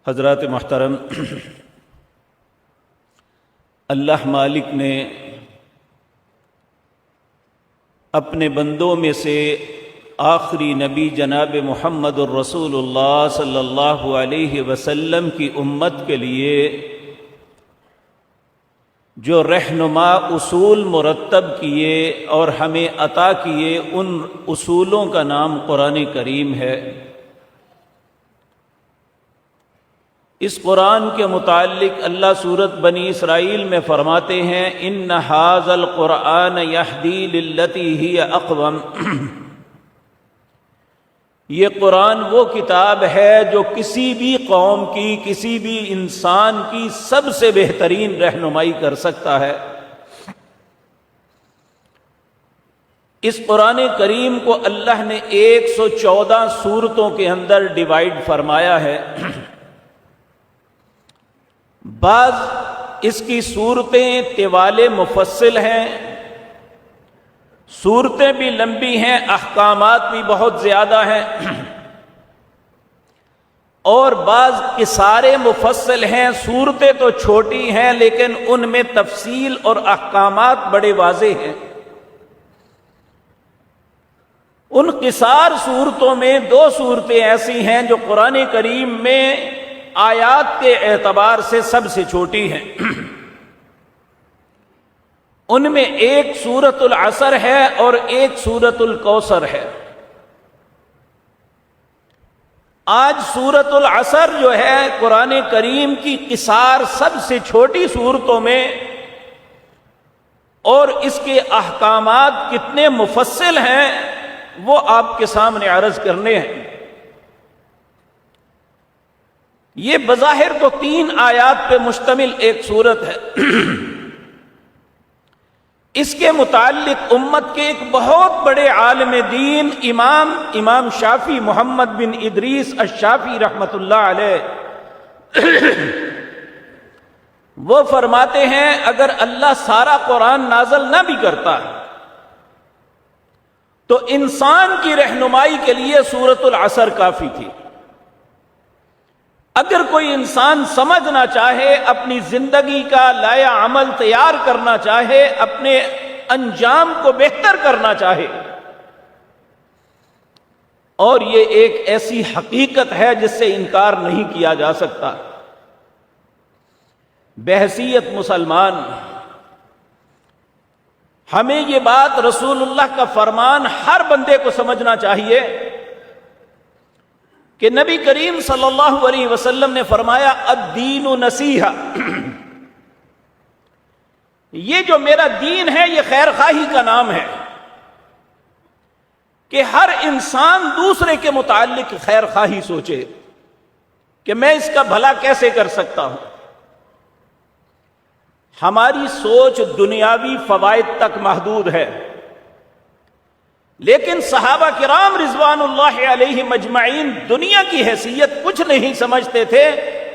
حضرات محترم، اللہ مالک نے اپنے بندوں میں سے آخری نبی جناب محمد الرسول اللہ صلی اللہ علیہ وسلم کی امت کے لیے جو رہنما اصول مرتب کیے اور ہمیں عطا کیے، ان اصولوں کا نام قرآن کریم ہے۔ اس قرآن کے متعلق اللہ سورۃ بنی اسرائیل میں فرماتے ہیں ان ھذا القرآن یہدی للتی ہی اقوم۔ یہ قرآن وہ کتاب ہے جو کسی بھی قوم کی، کسی بھی انسان کی سب سے بہترین رہنمائی کر سکتا ہے۔ اس قرآن کریم کو اللہ نے 114 سورتوں کے اندر ڈیوائیڈ فرمایا ہے۔ بعض اس کی صورتیں طوال مفصل ہیں، صورتیں بھی لمبی ہیں، احکامات بھی بہت زیادہ ہیں، اور بعض قصار مفصل ہیں، صورتیں تو چھوٹی ہیں لیکن ان میں تفصیل اور احکامات بڑے واضح ہیں۔ ان قصار صورتوں میں 2 صورتیں ایسی ہیں جو قرآن کریم میں آیات کے اعتبار سے سب سے چھوٹی ہیں۔ ان میں ایک سورۃ العصر ہے اور ایک سورۃ الکوثر ہے۔ آج سورۃ العصر جو ہے قرآن کریم کی قصار سب سے چھوٹی صورتوں میں، اور اس کے احکامات کتنے مفصل ہیں وہ آپ کے سامنے عرض کرنے ہیں۔ یہ بظاہر تو 3 آیات پہ مشتمل ایک سورت ہے۔ اس کے متعلق امت کے ایک بہت بڑے عالم دین امام شافعی محمد بن ادریس الشافعی رحمۃ اللہ علیہ وہ فرماتے ہیں اگر اللہ سارا قرآن نازل نہ بھی کرتا تو انسان کی رہنمائی کے لیے سورۃ العصر کافی تھی۔ اگر کوئی انسان سمجھنا چاہے، اپنی زندگی کا لایا عمل تیار کرنا چاہے، اپنے انجام کو بہتر کرنا چاہے، اور یہ ایک ایسی حقیقت ہے جس سے انکار نہیں کیا جا سکتا، بحیثیت مسلمان ہمیں یہ بات رسول اللہ کا فرمان ہر بندے کو سمجھنا چاہیے کہ نبی کریم صلی اللہ علیہ وسلم نے فرمایا الدین نصیحہ، یہ جو میرا دین ہے یہ خیر خواہی کا نام ہے، کہ ہر انسان دوسرے کے متعلق خیر خواہی سوچے کہ میں اس کا بھلا کیسے کر سکتا ہوں۔ ہماری سوچ دنیاوی فوائد تک محدود ہے، لیکن صحابہ کرام رضوان اللہ علیہ مجمعین دنیا کی حیثیت کچھ نہیں سمجھتے تھے،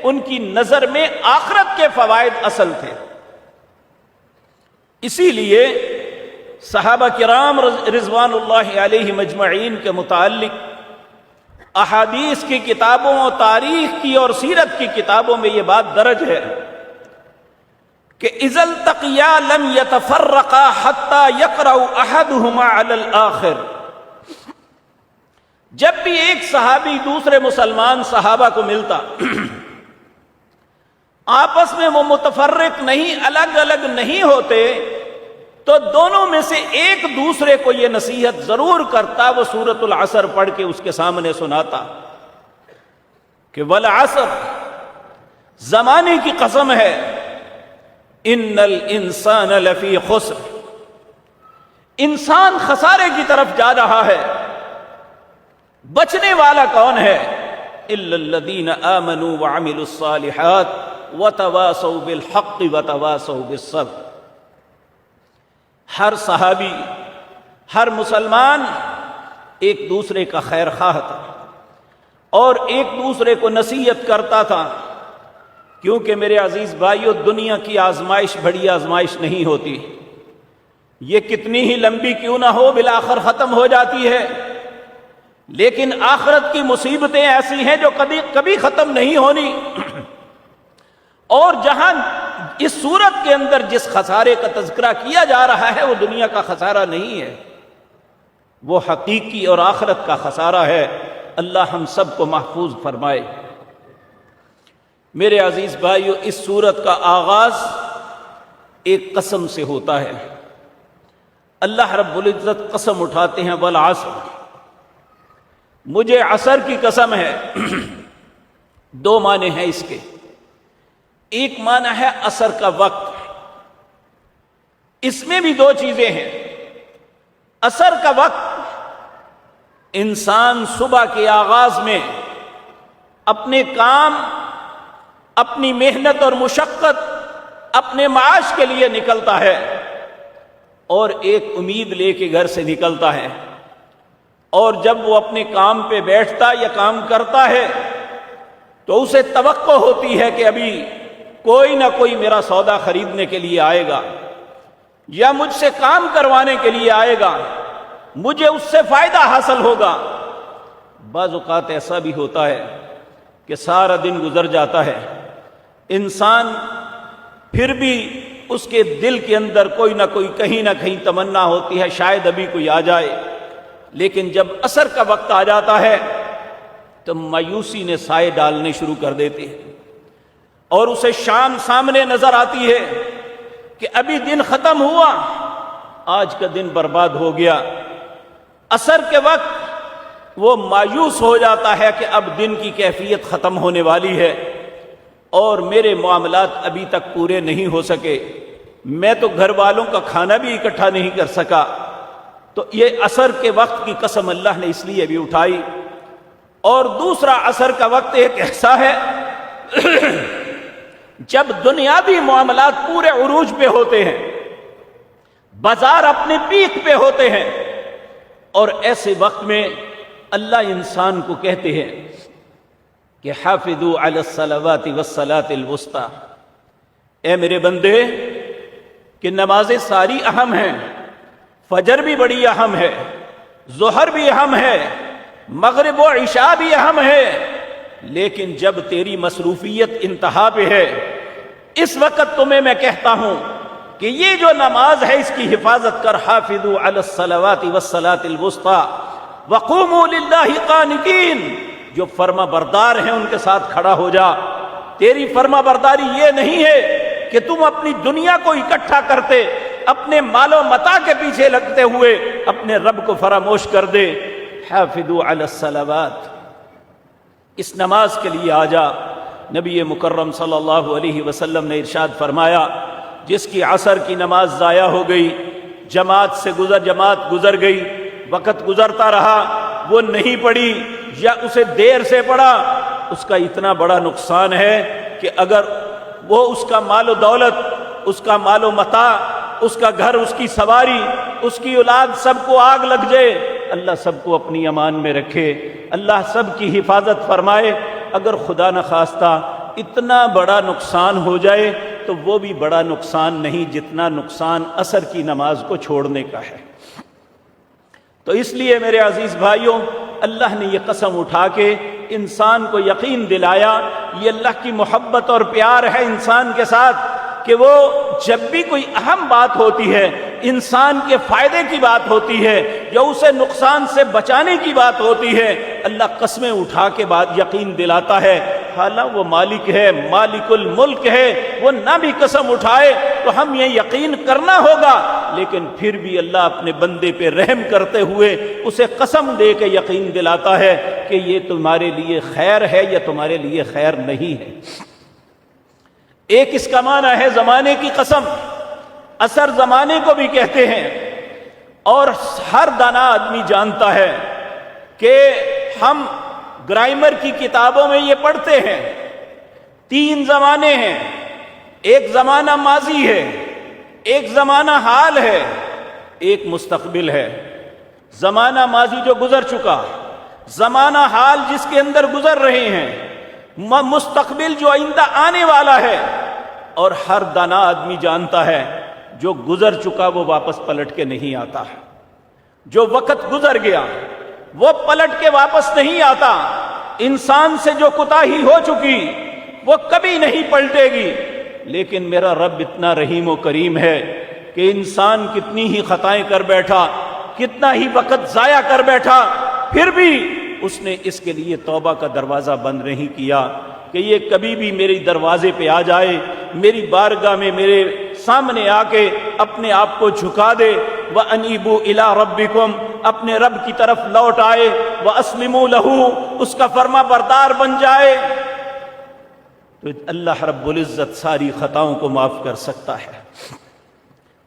ان کی نظر میں آخرت کے فوائد اصل تھے۔ اسی لیے صحابہ کرام رضوان اللہ علیہ مجمعین کے متعلق احادیث کی کتابوں اور تاریخ کی اور سیرت کی کتابوں میں یہ بات درج ہے کہ اذا التقیا لم يتفرقا حتى يقرأ احدهما على الاخر۔ جب بھی ایک صحابی دوسرے مسلمان صحابہ کو ملتا، آپس میں وہ متفرق نہیں، الگ الگ نہیں ہوتے، تو دونوں میں سے ایک دوسرے کو یہ نصیحت ضرور کرتا، وہ سورۃ العصر پڑھ کے اس کے سامنے سناتا کہ والعصر، زمانے کی قسم ہے، ان الانسان لفی خسر، انسان خسارے کی طرف جا رہا ہے۔ بچنے والا کون ہے؟ الا الذین آمنوا وعملوا الصالحات وتواصوا بالحق وتواصوا بالصبر۔ ہر صحابی، ہر مسلمان ایک دوسرے کا خیر خواہ تھا اور ایک دوسرے کو نصیحت کرتا تھا، کیونکہ میرے عزیز بھائیو دنیا کی آزمائش بڑی آزمائش نہیں ہوتی، یہ کتنی ہی لمبی کیوں نہ ہو بالآخر ختم ہو جاتی ہے، لیکن آخرت کی مصیبتیں ایسی ہیں جو کبھی ختم نہیں ہونی۔ اور جہاں اس صورت کے اندر جس خسارے کا تذکرہ کیا جا رہا ہے وہ دنیا کا خسارہ نہیں ہے، وہ حقیقی اور آخرت کا خسارہ ہے۔ اللہ ہم سب کو محفوظ فرمائے۔ میرے عزیز بھائیو، اس سورت کا آغاز ایک قسم سے ہوتا ہے۔ اللہ رب العزت قسم اٹھاتے ہیں، والعصر، مجھے عصر کی قسم ہے۔ دو معنی ہیں اس کے، ایک معنی ہے عصر کا وقت، اس میں بھی دو چیزیں ہیں۔ عصر کا وقت، انسان صبح کے آغاز میں اپنے کام، اپنی محنت اور مشقت، اپنے معاش کے لیے نکلتا ہے اور ایک امید لے کے گھر سے نکلتا ہے، اور جب وہ اپنے کام پہ بیٹھتا یا کام کرتا ہے تو اسے توقع ہوتی ہے کہ ابھی کوئی نہ کوئی میرا سودا خریدنے کے لیے آئے گا یا مجھ سے کام کروانے کے لیے آئے گا، مجھے اس سے فائدہ حاصل ہوگا۔ بعض اوقات ایسا بھی ہوتا ہے کہ سارا دن گزر جاتا ہے، انسان پھر بھی اس کے دل کے اندر کوئی نہ کوئی کہیں نہ کہیں تمنا ہوتی ہے شاید ابھی کوئی آ جائے، لیکن جب عصر کا وقت آ جاتا ہے تو مایوسی نے سائے ڈالنے شروع کر دیتے ہیں اور اسے شام سامنے نظر آتی ہے کہ ابھی دن ختم ہوا، آج کا دن برباد ہو گیا۔ عصر کے وقت وہ مایوس ہو جاتا ہے کہ اب دن کی کیفیت ختم ہونے والی ہے اور میرے معاملات ابھی تک پورے نہیں ہو سکے، میں تو گھر والوں کا کھانا بھی اکٹھا نہیں کر سکا۔ تو یہ عصر کے وقت کی قسم اللہ نے اس لیے بھی اٹھائی۔ اور دوسرا عصر کا وقت ایک ایسا ہے جب دنیاوی معاملات پورے عروج پہ ہوتے ہیں، بازار اپنے پیک پہ ہوتے ہیں، اور ایسے وقت میں اللہ انسان کو کہتے ہیں کہ حافظوا علی الصلوات والصلاۃ الوسطی، اے میرے بندے کہ نمازیں ساری اہم ہیں، فجر بھی بڑی اہم ہے، ظہر بھی اہم ہے، مغرب و عشاء بھی اہم ہے، لیکن جب تیری مصروفیت انتہا پہ ہے، اس وقت تمہیں میں کہتا ہوں کہ یہ جو نماز ہے اس کی حفاظت کر۔ حافظوا علی الصلوات والصلاۃ الوسطی وقوموا للہ قانتین، جو فرما بردار ہیں ان کے ساتھ کھڑا ہو جا۔ تیری فرما برداری یہ نہیں ہے کہ تم اپنی دنیا کو اکٹھا کرتے، اپنے مال و متاع کے پیچھے لگتے ہوئے اپنے رب کو فراموش کر دے۔ حافظوا علی الصلوات، اس نماز کے لیے آ جا۔ نبی مکرم صلی اللہ علیہ وسلم نے ارشاد فرمایا، جس کی عصر کی نماز ضائع ہو گئی، جماعت گزر گئی، وقت گزرتا رہا، وہ نہیں پڑھی یا اسے دیر سے پڑھا، اس کا اتنا بڑا نقصان ہے کہ اگر وہ اس کا مال و دولت، اس کا مال و متاع، اس کا گھر، اس کی سواری، اس کی اولاد سب کو آگ لگ جائے، اللہ سب کو اپنی امان میں رکھے، اللہ سب کی حفاظت فرمائے۔ اگر خدا نخواستہ اتنا بڑا نقصان ہو جائے تو وہ بھی بڑا نقصان نہیں جتنا نقصان عصر کی نماز کو چھوڑنے کا ہے۔ تو اس لیے میرے عزیز بھائیوں، اللہ نے یہ قسم اٹھا کے انسان کو یقین دلایا، یہ اللہ کی محبت اور پیار ہے انسان کے ساتھ کہ وہ جب بھی کوئی اہم بات ہوتی ہے، انسان کے فائدے کی بات ہوتی ہے یا اسے نقصان سے بچانے کی بات ہوتی ہے، اللہ قسمیں اٹھا کے بات یقین دلاتا ہے۔ حالانکہ وہ مالک ہے، مالک الملک ہے، وہ نہ بھی قسم اٹھائے تو ہم یہ یقین کرنا ہوگا، لیکن پھر بھی اللہ اپنے بندے پہ رحم کرتے ہوئے اسے قسم دے کے یقین دلاتا ہے کہ یہ تمہارے لیے خیر ہے یا تمہارے لیے خیر نہیں ہے۔ ایک اس کا معنی ہے زمانے کی قسم، عصر زمانے کو بھی کہتے ہیں، اور ہر دانا آدمی جانتا ہے کہ ہم گرامر کی کتابوں میں یہ پڑھتے ہیں، تین زمانے ہیں، ایک زمانہ ماضی ہے، ایک زمانہ حال ہے، ایک مستقبل ہے۔ زمانہ ماضی جو گزر چکا، زمانہ حال جس کے اندر گزر رہے ہیں، مستقبل جو آئندہ آنے والا ہے، اور ہر دانا آدمی جانتا ہے جو گزر چکا وہ واپس پلٹ کے نہیں آتا، جو وقت گزر گیا وہ پلٹ کے واپس نہیں آتا۔ انسان سے جو کوتاہی ہو چکی، وہ کبھی نہیں پلٹے گی، لیکن میرا رب اتنا رحیم و کریم ہے کہ انسان کتنی ہی خطائیں کر بیٹھا، کتنا ہی وقت ضائع کر بیٹھا، پھر بھی اس نے اس کے لیے توبہ کا دروازہ بند نہیں کیا کہ یہ کبھی بھی میری دروازے پہ آ جائے، میری بارگاہ میں میرے سامنے آ کے اپنے آپ کو جھکا دے، وَأَنِيبُوا إِلَىٰ رَبِّكُمْ، اپنے رب کی طرف لوٹ آئے، وَأَسْلِمُوا لَهُ، اس کا فرما بردار بن جائے، تو اللہ رب العزت ساری خطاؤں کو معاف کر سکتا ہے۔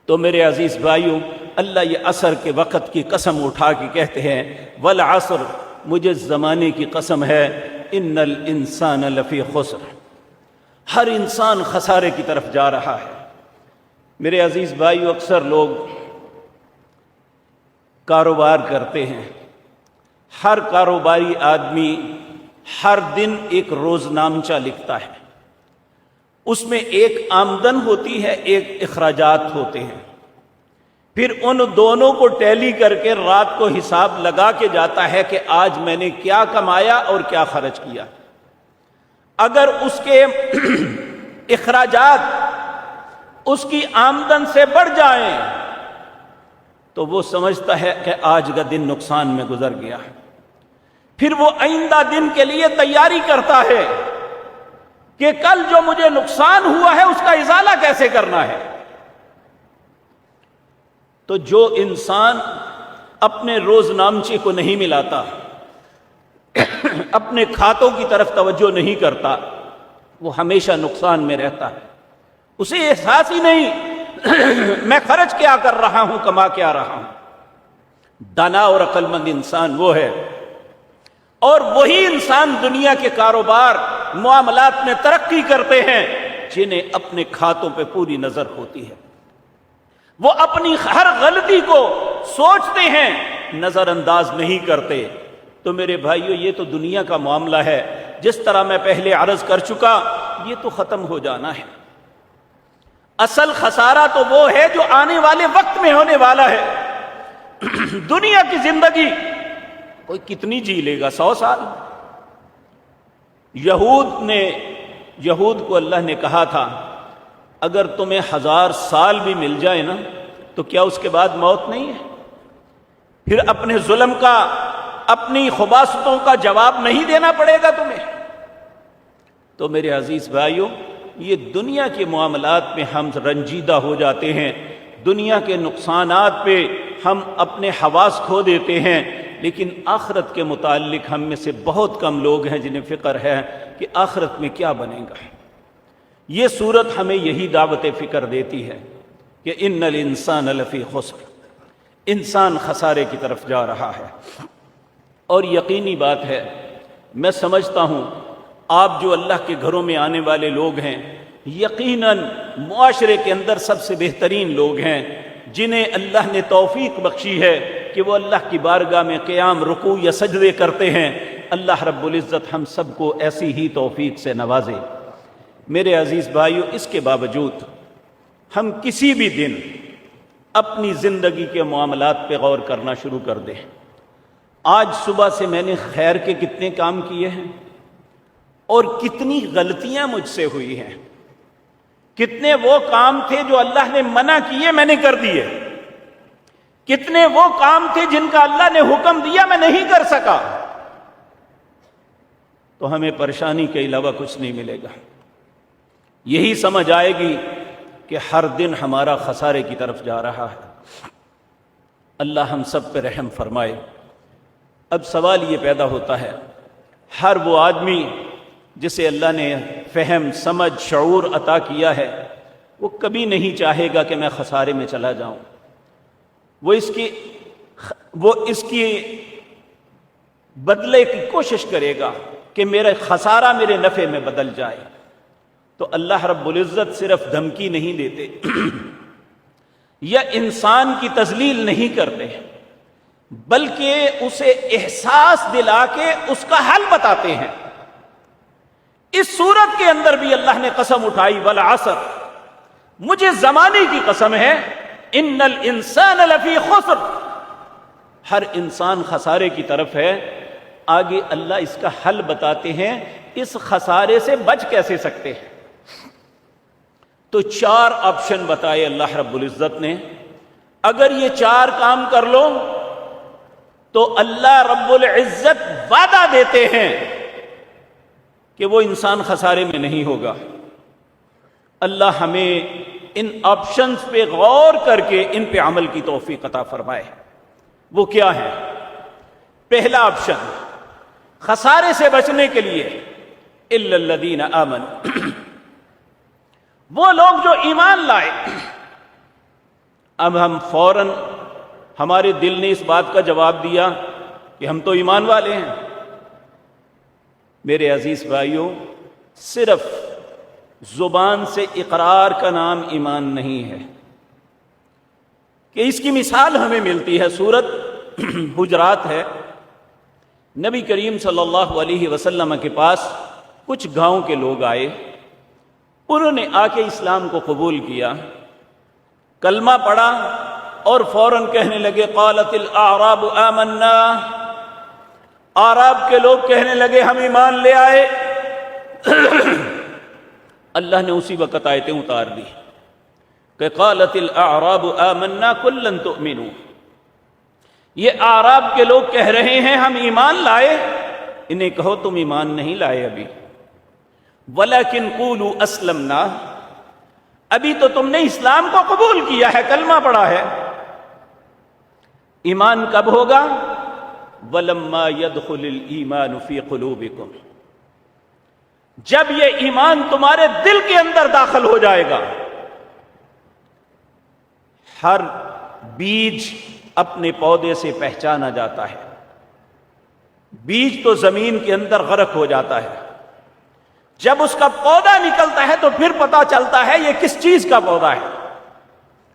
تو میرے عزیز بھائیوں، اللہ یہ عصر کے وقت کی قسم اٹھا کے کہتے ہیں والعصر، مجھے زمانے کی قسم ہے، ان الانسان لفی خسر، ہر انسان خسارے کی طرف جا رہا ہے۔ میرے عزیز بھائیو، اکثر لوگ کاروبار کرتے ہیں، ہر کاروباری آدمی ہر دن ایک روزنامچہ لکھتا ہے، اس میں ایک آمدن ہوتی ہے، ایک اخراجات ہوتے ہیں، پھر ان دونوں کو ٹیلی کر کے رات کو حساب لگا کے جاتا ہے کہ آج میں نے کیا کمایا اور کیا خرچ کیا۔ اگر اس کے اخراجات اس کی آمدن سے بڑھ جائیں تو وہ سمجھتا ہے کہ آج کا دن نقصان میں گزر گیا، پھر وہ آئندہ دن کے لیے تیاری کرتا ہے کہ کل جو مجھے نقصان ہوا ہے اس کا ازالہ کیسے کرنا ہے۔ تو جو انسان اپنے روزنامچے کو نہیں ملاتا، اپنے کھاتوں کی طرف توجہ نہیں کرتا، وہ ہمیشہ نقصان میں رہتا ہے، اسے احساس ہی نہیں میں خرچ کیا کر رہا ہوں، کما کیا رہا ہوں۔ دانا اور عقل مند انسان وہ ہے، اور وہی انسان دنیا کے کاروبار معاملات میں ترقی کرتے ہیں جنہیں اپنے کھاتوں پہ پوری نظر ہوتی ہے، وہ اپنی ہر غلطی کو سوچتے ہیں، نظر انداز نہیں کرتے۔ تو میرے بھائیو، یہ تو دنیا کا معاملہ ہے، جس طرح میں پہلے عرض کر چکا، یہ تو ختم ہو جانا ہے۔ اصل خسارہ تو وہ ہے جو آنے والے وقت میں ہونے والا ہے۔ دنیا کی زندگی کوئی کتنی جی لے گا، 100 سال؟ یہود کو اللہ نے کہا تھا اگر تمہیں 1000 سال بھی مل جائے نا تو کیا اس کے بعد موت نہیں ہے؟ پھر اپنے ظلم کا، اپنی خباثتوں کا جواب نہیں دینا پڑے گا تمہیں؟ تو میرے عزیز بھائیوں، یہ دنیا کے معاملات میں ہم رنجیدہ ہو جاتے ہیں، دنیا کے نقصانات پہ ہم اپنے حواس کھو دیتے ہیں، لیکن آخرت کے متعلق ہم میں سے بہت کم لوگ ہیں جنہیں فکر ہے کہ آخرت میں کیا بنے گا۔ یہ صورت ہمیں یہی دعوت فکر دیتی ہے کہ ان الانسان لفی خسر، انسان خسارے کی طرف جا رہا ہے۔ اور یقینی بات ہے، میں سمجھتا ہوں آپ جو اللہ کے گھروں میں آنے والے لوگ ہیں، یقیناً معاشرے کے اندر سب سے بہترین لوگ ہیں جنہیں اللہ نے توفیق بخشی ہے کہ وہ اللہ کی بارگاہ میں قیام، رکوع یا سجدے کرتے ہیں۔ اللہ رب العزت ہم سب کو ایسی ہی توفیق سے نوازے۔ میرے عزیز بھائیو، اس کے باوجود ہم کسی بھی دن اپنی زندگی کے معاملات پہ غور کرنا شروع کر دیں۔ آج صبح سے میں نے خیر کے کتنے کام کیے ہیں اور کتنی غلطیاں مجھ سے ہوئی ہیں، کتنے وہ کام تھے جو اللہ نے منع کیے میں نے کر دیے، کتنے وہ کام تھے جن کا اللہ نے حکم دیا میں نہیں کر سکا۔ تو ہمیں پریشانی کے علاوہ کچھ نہیں ملے گا، یہی سمجھ آئے گی کہ ہر دن ہمارا خسارے کی طرف جا رہا ہے۔ اللہ ہم سب پہ رحم فرمائے۔ اب سوال یہ پیدا ہوتا ہے، ہر وہ آدمی جسے اللہ نے فہم، سمجھ، شعور عطا کیا ہے، وہ کبھی نہیں چاہے گا کہ میں خسارے میں چلا جاؤں، وہ اس کی بدلے کی کوشش کرے گا کہ میرا خسارہ میرے نفع میں بدل جائے۔ تو اللہ رب العزت صرف دھمکی نہیں دیتے یا انسان کی تذلیل نہیں کرتے، بلکہ اسے احساس دلا کے اس کا حل بتاتے ہیں۔ اس صورت کے اندر بھی اللہ نے قسم اٹھائی، والعصر، مجھے زمانے کی قسم ہے، ان الانسان لفی خسر، ہر انسان خسارے کی طرف ہے۔ آگے اللہ اس کا حل بتاتے ہیں، اس خسارے سے بچ کیسے سکتے ہیں۔ تو 4 آپشن بتائے اللہ رب العزت نے، اگر یہ 4 کام کر لو تو اللہ رب العزت وعدہ دیتے ہیں کہ وہ انسان خسارے میں نہیں ہوگا۔ اللہ ہمیں ان آپشنز پہ غور کر کے ان پہ عمل کی توفیق عطا فرمائے۔ وہ کیا ہے؟ پہلا آپشن خسارے سے بچنے کے لیے، الا الذین آمنوا، وہ لوگ جو ایمان لائے۔ اب ہم فوراً ہمارے دل نے اس بات کا جواب دیا کہ ہم تو ایمان والے ہیں۔ میرے عزیز بھائیوں، صرف زبان سے اقرار کا نام ایمان نہیں ہے، کہ اس کی مثال ہمیں ملتی ہے، سورۃ حجرات ہے۔ نبی کریم صلی اللہ علیہ وسلم کے پاس کچھ گاؤں کے لوگ آئے، انہوں نے آ کے اسلام کو قبول کیا، کلمہ پڑھا اور فوراً کہنے لگے قالت الاعراب آمنا، اعراب کے لوگ کہنے لگے ہم ایمان لے آئے۔ اللہ نے اسی وقت آیتیں اتار دی کہ قالت الاعراب آمنا قل لن تؤمنوا، یہ اعراب کے لوگ کہہ رہے ہیں ہم ایمان لائے، انہیں کہو تم ایمان نہیں لائے ابھی، ولیکن قولوا اسلمنا، ابھی تو تم نے اسلام کو قبول کیا ہے، کلمہ پڑھا ہے۔ ایمان کب ہوگا؟ ولما يدخل الایمان فی قلوبکم، جب یہ ایمان تمہارے دل کے اندر داخل ہو جائے گا۔ ہر بیج اپنے پودے سے پہچانا جاتا ہے، بیج تو زمین کے اندر غرق ہو جاتا ہے، جب اس کا پودا نکلتا ہے تو پھر پتا چلتا ہے یہ کس چیز کا پودا ہے،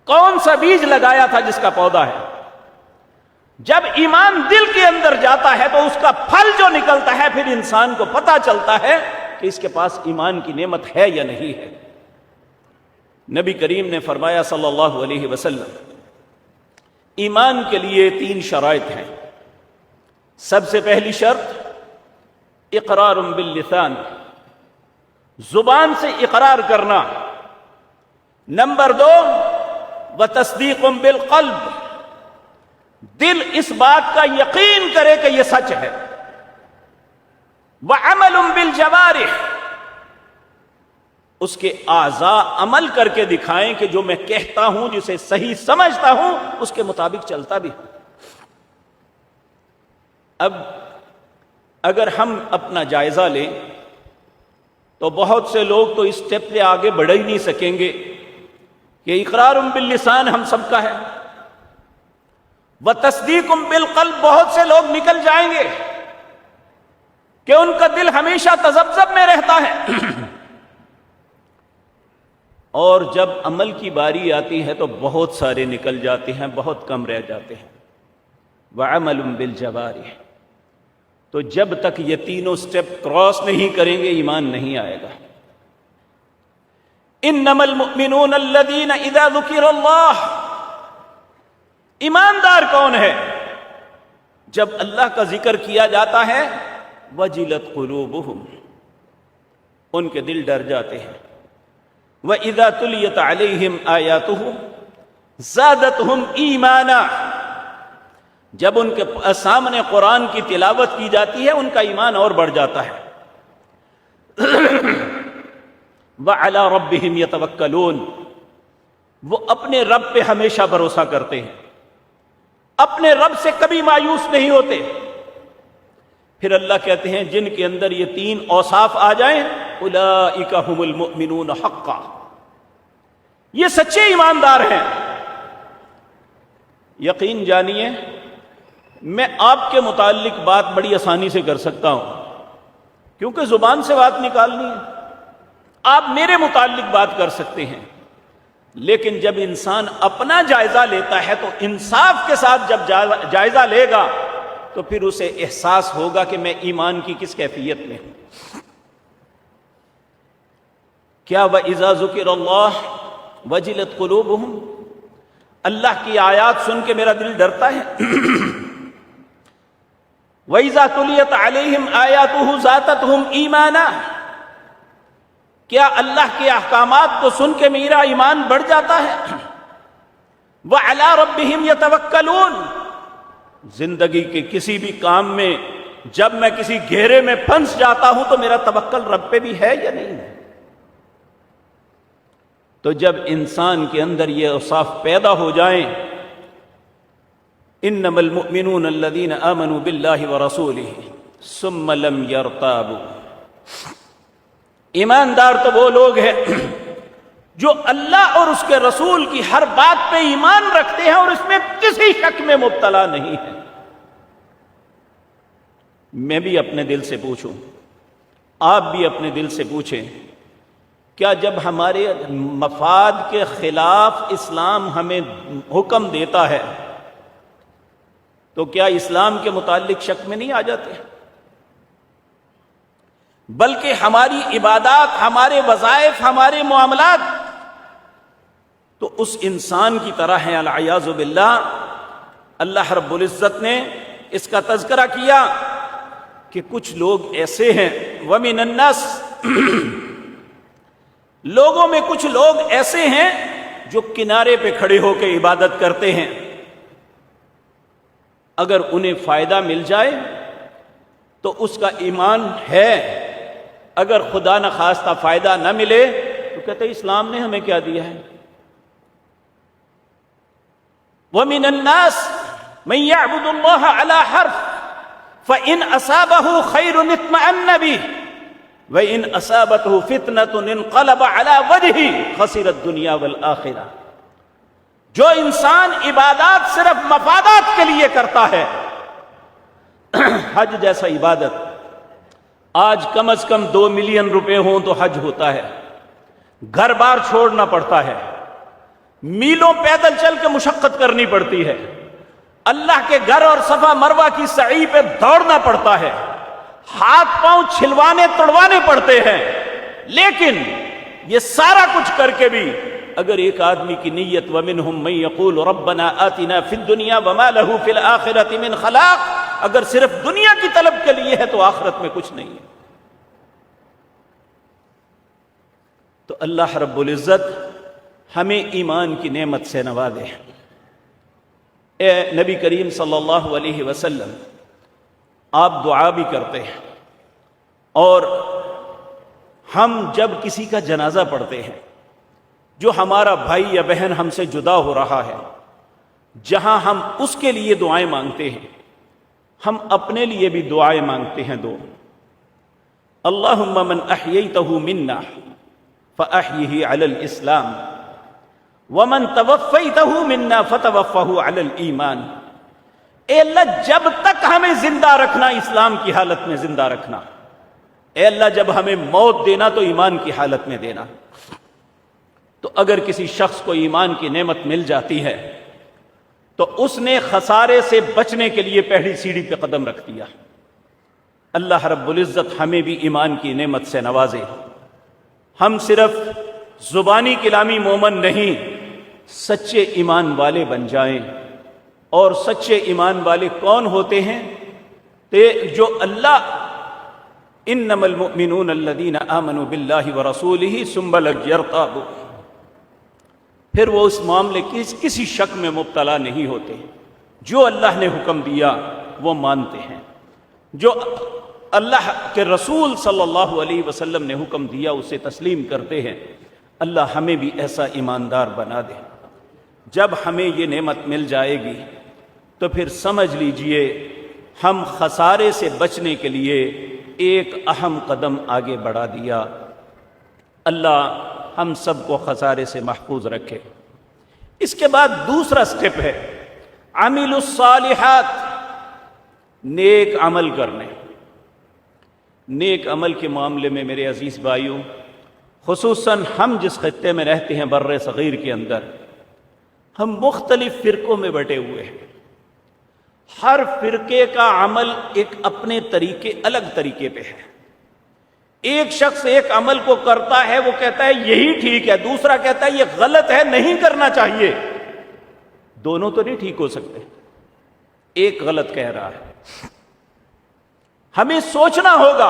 کون سا بیج لگایا تھا جس کا پودا ہے۔ جب ایمان دل کے اندر جاتا ہے تو اس کا پھل جو نکلتا ہے، پھر انسان کو پتا چلتا ہے کہ اس کے پاس ایمان کی نعمت ہے یا نہیں ہے۔ نبی کریم نے فرمایا صلی اللہ علیہ وسلم، ایمان کے لیے 3 شرائط ہیں۔ سب سے پہلی شرط اقرار باللسان، زبان سے اقرار کرنا۔ نمبر 2 وتصدیق بالقلب، دل اس بات کا یقین کرے کہ یہ سچ ہے۔ وعمل بالجوارح، اس کے اعضاء عمل کر کے دکھائیں کہ جو میں کہتا ہوں، جسے صحیح سمجھتا ہوں، اس کے مطابق چلتا بھی ہوں۔ اب اگر ہم اپنا جائزہ لیں تو بہت سے لوگ تو اس سٹیپ پہ آگے بڑھ ہی نہیں سکیں گے کہ اقرار باللسان ہم سب کا ہے، وتصدیق بالقلب بہت سے لوگ نکل جائیں گے کہ ان کا دل ہمیشہ تذبذب میں رہتا ہے، اور جب عمل کی باری آتی ہے تو بہت سارے نکل جاتے ہیں، بہت کم رہ جاتے ہیں۔ وعمل بالجوارح، تو جب تک یہ تینوں سٹیپ کراس نہیں کریں گے ایمان نہیں آئے گا۔ انما المؤمنون الذین اذا ذکر اللہ، ایماندار کون ہے؟ جب اللہ کا ذکر کیا جاتا ہے وجلت قلوبہم، ان کے دل ڈر جاتے ہیں۔ وَإِذَا تُلِيَتْ عَلَيْهِمْ آيَاتُهُ زَادَتْهُمْ إِيمَانًا، جب ان کے سامنے قرآن کی تلاوت کی جاتی ہے ان کا ایمان اور بڑھ جاتا ہے۔ وَعَلَى رَبِّهِمْ يَتَوَكَّلُونَ، وہ اپنے رب پہ ہمیشہ بھروسہ کرتے ہیں، اپنے رب سے کبھی مایوس نہیں ہوتے۔ پھر اللہ کہتے ہیں جن کے اندر یہ 3 اوصاف آ جائیں اولئک هم المؤمنون حقا، یہ سچے ایماندار ہیں۔ یقین جانیے میں آپ کے متعلق بات بڑی آسانی سے کر سکتا ہوں، کیونکہ زبان سے بات نکالنی ہے۔ آپ میرے متعلق بات کر سکتے ہیں، لیکن جب انسان اپنا جائزہ لیتا ہے تو انصاف کے ساتھ جب جائزہ لے گا تو پھر اسے احساس ہوگا کہ میں ایمان کی کس کیفیت میں ہوں۔ کیا وَإِذَا ذُكِرَ اللَّهُ وَجِلَتْ قُلُوبُهُمْ، اللہ کی آیات سن کے میرا دل ڈرتا ہے۔ وَإِذَا تُلِيَتْ عَلَيْهِمْ آيَاتُهُ زَادَتْهُمْ ایمانا، کیا اللہ کے احکامات کو سن کے میرا ایمان بڑھ جاتا ہے؟ وَعَلَىٰ رَبِّهِمْ يَتَوَكَّلُونَ، زندگی کے کسی بھی کام میں جب میں کسی گھیرے میں پھنس جاتا ہوں تو میرا توکل رب پہ بھی ہے یا نہیں ہے؟ تو جب انسان کے اندر یہ اوصاف پیدا ہو جائیں، انما المؤمنون الذین آمنوا باللہ ورسولہ ثم لم یرتابوا، ایماندار تو وہ لوگ ہیں جو اللہ اور اس کے رسول کی ہر بات پہ ایمان رکھتے ہیں اور اس میں کسی شک میں مبتلا نہیں ہے۔ میں بھی اپنے دل سے پوچھوں، آپ بھی اپنے دل سے پوچھیں، کیا جب ہمارے مفاد کے خلاف اسلام ہمیں حکم دیتا ہے تو کیا اسلام کے متعلق شک میں نہیں آ جاتے؟ بلکہ ہماری عبادات، ہمارے وظائف، ہمارے معاملات تو اس انسان کی طرح ہیں العیاذ باللہ۔ اللہ رب العزت نے اس کا تذکرہ کیا کہ کچھ لوگ ایسے ہیں، وَمِنَ النَّاسِ، لوگوں میں کچھ لوگ ایسے ہیں جو کنارے پہ کھڑے ہو کے عبادت کرتے ہیں، اگر انہیں فائدہ مل جائے تو اس کا ایمان ہے، اگر خدا نخواستہ فائدہ نہ ملے تو کہتے اسلام نے ہمیں کیا دیا ہے۔ وَمِنَ النَّاسِ مَن يَعْبُدُ اللَّهَ عَلَى حَرْفٍ فَإِنْ أَصَابَهُ خَيْرٌ اطْمَأَنَّ بِهِ وَإِنْ أَصَابَتْهُ فِتْنَةٌ انقلب عَلَى وَجْهِهِ خَسِرَ الدُّنْيَا وَالْآخِرَةَ، جو انسان عبادات صرف مفادات کے لیے کرتا ہے، حج جیسا عبادت، آج کم از کم 2 ملین روپے ہوں تو حج ہوتا ہے، گھر بار چھوڑنا پڑتا ہے، میلوں پیدل چل کے مشقت کرنی پڑتی ہے، اللہ کے گھر اور صفا مروہ کی سعی پہ دوڑنا پڑتا ہے، ہاتھ پاؤں چھلوانے توڑوانے پڑتے ہیں، لیکن یہ سارا کچھ کر کے بھی اگر ایک آدمی کی نیت وَمِنْهُمْ مَن يَقُولُ رَبَّنَا آتِنَا فِي الدُّنْيَا وَمَا لَهُ فِي الْآخِرَةِ مِنْ خَلَاقٍ، اگر صرف دنیا کی طلب کے لیے ہے تو آخرت میں کچھ نہیں ہے۔ تو اللہ رب العزت ہمیں ایمان کی نعمت سے نوازے۔ اے نبی کریم صلی اللہ علیہ وسلم، آپ دعا بھی کرتے ہیں، اور ہم جب کسی کا جنازہ پڑھتے ہیں، جو ہمارا بھائی یا بہن ہم سے جدا ہو رہا ہے، جہاں ہم اس کے لیے دعائیں مانگتے ہیں، ہم اپنے لیے بھی دعائیں مانگتے ہیں دو۔ اللہم من احییتہ منا فاحیہ علی الاسلام ومن توفیتہ منا فتوفہ علی الایمان، اے اللہ جب تک ہمیں زندہ رکھنا اسلام کی حالت میں زندہ رکھنا، اے اللہ جب ہمیں موت دینا تو ایمان کی حالت میں دینا۔ تو اگر کسی شخص کو ایمان کی نعمت مل جاتی ہے تو اس نے خسارے سے بچنے کے لیے پہلی سیڑھی پہ قدم رکھ دیا۔ اللہ رب العزت ہمیں بھی ایمان کی نعمت سے نوازے، ہم صرف زبانی کلامی مومن نہیں، سچے ایمان والے بن جائیں۔ اور سچے ایمان والے کون ہوتے ہیں؟ جو اللہ انما المؤمنون الذین آمنوا باللہ ورسولہ ثم لم یرتابوا، پھر وہ اس معاملے کی کسی شک میں مبتلا نہیں ہوتے، جو اللہ نے حکم دیا وہ مانتے ہیں، جو اللہ کے رسول صلی اللہ علیہ وسلم نے حکم دیا اسے تسلیم کرتے ہیں۔ اللہ ہمیں بھی ایسا ایماندار بنا دے۔ جب ہمیں یہ نعمت مل جائے گی تو پھر سمجھ لیجئے ہم خسارے سے بچنے کے لیے ایک اہم قدم آگے بڑھا دیا۔ اللہ ہم سب کو خسارے سے محفوظ رکھے۔ اس کے بعد دوسرا سٹیپ ہے عامل الصالحات، نیک عمل کرنے۔ نیک عمل کے معاملے میں میرے عزیز بھائیوں، خصوصاً ہم جس خطے میں رہتے ہیں بر صغیر کے اندر، ہم مختلف فرقوں میں بٹے ہوئے ہیں، ہر فرقے کا عمل ایک اپنے طریقے الگ طریقے پہ ہے۔ ایک شخص ایک عمل کو کرتا ہے، وہ کہتا ہے یہی ٹھیک ہے، دوسرا کہتا ہے یہ غلط ہے نہیں کرنا چاہیے۔ دونوں تو نہیں ٹھیک ہو سکتے، ایک غلط کہہ رہا ہے۔ ہمیں سوچنا ہوگا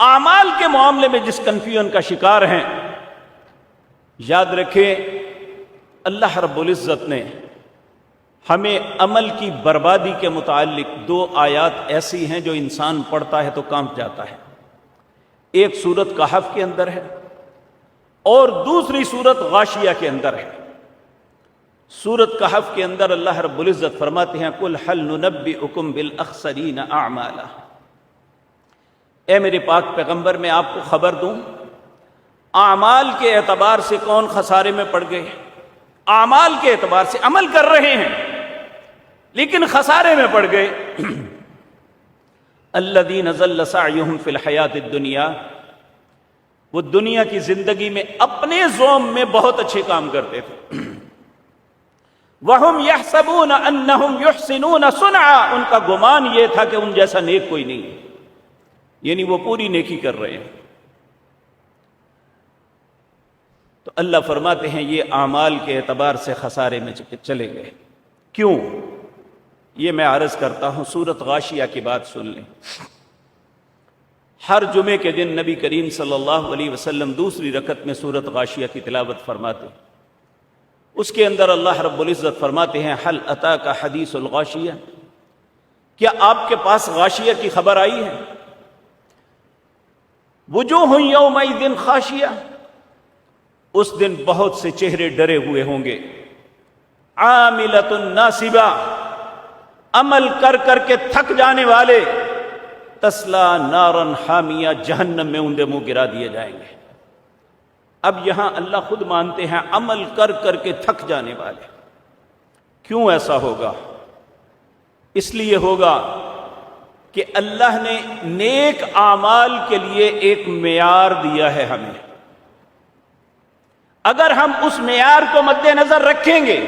اعمال کے معاملے میں جس کنفیوژن کا شکار ہیں. یاد رکھیں اللہ رب العزت نے ہمیں عمل کی بربادی کے متعلق 2 آیات ایسی ہیں جو انسان پڑھتا ہے تو کانپ جاتا ہے. ایک سورت کہف کے اندر ہے اور دوسری سورت غاشیہ کے اندر ہے. سورت کہف کے اندر اللہ رب العزت فرماتے ہیں قُلْ هَلْ نُنَبِّئُكُمْ بِالْأَخْسَرِينَ أَعْمَالًا. اے میرے پاک پیغمبر میں آپ کو خبر دوں اعمال کے اعتبار سے کون خسارے میں پڑ گئے. اعمال کے اعتبار سے عمل کر رہے ہیں لیکن خسارے میں پڑ گئے. الذین ضل سعیہم فی الحیات الدنیا، وہ دنیا کی زندگی میں اپنے زوم میں بہت اچھے کام کرتے تھے. وَهُمْ يَحْسَبُونَ أَنَّهُمْ يُحْسِنُونَ صُنْعًا، ان کا گمان یہ تھا کہ ان جیسا نیک کوئی نہیں، یعنی وہ پوری نیکی کر رہے ہیں. تو اللہ فرماتے ہیں یہ اعمال کے اعتبار سے خسارے میں چلے گئے. کیوں؟ یہ میں عرض کرتا ہوں، سورت غاشیہ کی بات سن لیں. ہر جمعے کے دن نبی کریم صلی اللہ علیہ وسلم دوسری رکعت میں سورت غاشیہ کی تلاوت فرماتے. اس کے اندر اللہ رب العزت فرماتے ہیں حل اتاک حدیث الغاشیہ، کیا آپ کے پاس غاشیہ کی خبر آئی ہے؟ وجوہ یومئذ خاشیہ، اس دن بہت سے چہرے ڈرے ہوئے ہوں گے. عاملۃ ناصبہ، عمل کر کر کے تھک جانے والے. تسلا نارن حامیہ، جہنم میں اندے منہ گرا دیے جائیں گے. اب یہاں اللہ خود مانتے ہیں عمل کر کر کے تھک جانے والے. کیوں ایسا ہوگا؟ اس لیے ہوگا کہ اللہ نے نیک اعمال کے لیے ایک معیار دیا ہے ہمیں. اگر ہم اس معیار کو مد نظر رکھیں گے،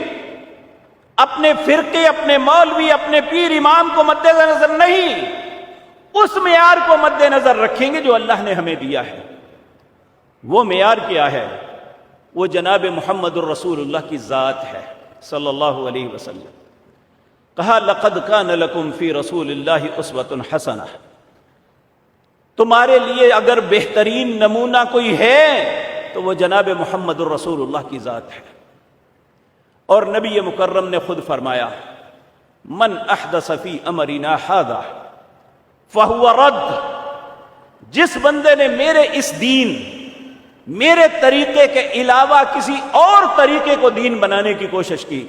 اپنے فرقے، اپنے مولوی، اپنے پیر امام کو مد نظر نہیں، اس معیار کو مد نظر رکھیں گے جو اللہ نے ہمیں دیا ہے. وہ معیار کیا ہے؟ وہ جناب محمد الرسول اللہ کی ذات ہے صلی اللہ علیہ وسلم. کہا لقد کان لکم فی رسول اللہ اسوۃ حسنہ، تمہارے لیے اگر بہترین نمونہ کوئی ہے تو وہ جناب محمد الرسول اللہ کی ذات ہے. اور نبی مکرم نے خود فرمایا من احدث فی امرنا ھذا فہو رد، جس بندے نے میرے اس دین، میرے طریقے کے علاوہ کسی اور طریقے کو دین بنانے کی کوشش کی،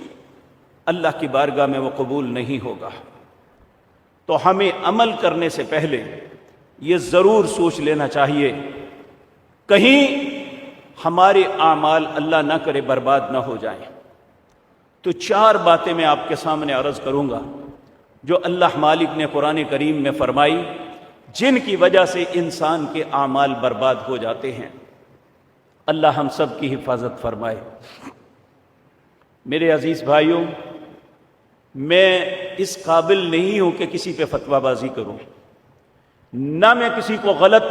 اللہ کی بارگاہ میں وہ قبول نہیں ہوگا. تو ہمیں عمل کرنے سے پہلے یہ ضرور سوچ لینا چاہیے کہیں ہمارے اعمال اللہ نہ کرے برباد نہ ہو جائیں. تو 4 باتیں میں آپ کے سامنے عرض کروں گا جو اللہ مالک نے قرآن کریم میں فرمائی، جن کی وجہ سے انسان کے اعمال برباد ہو جاتے ہیں. اللہ ہم سب کی حفاظت فرمائے. میرے عزیز بھائیوں، میں اس قابل نہیں ہوں کہ کسی پہ فتویٰ بازی کروں، نہ میں کسی کو غلط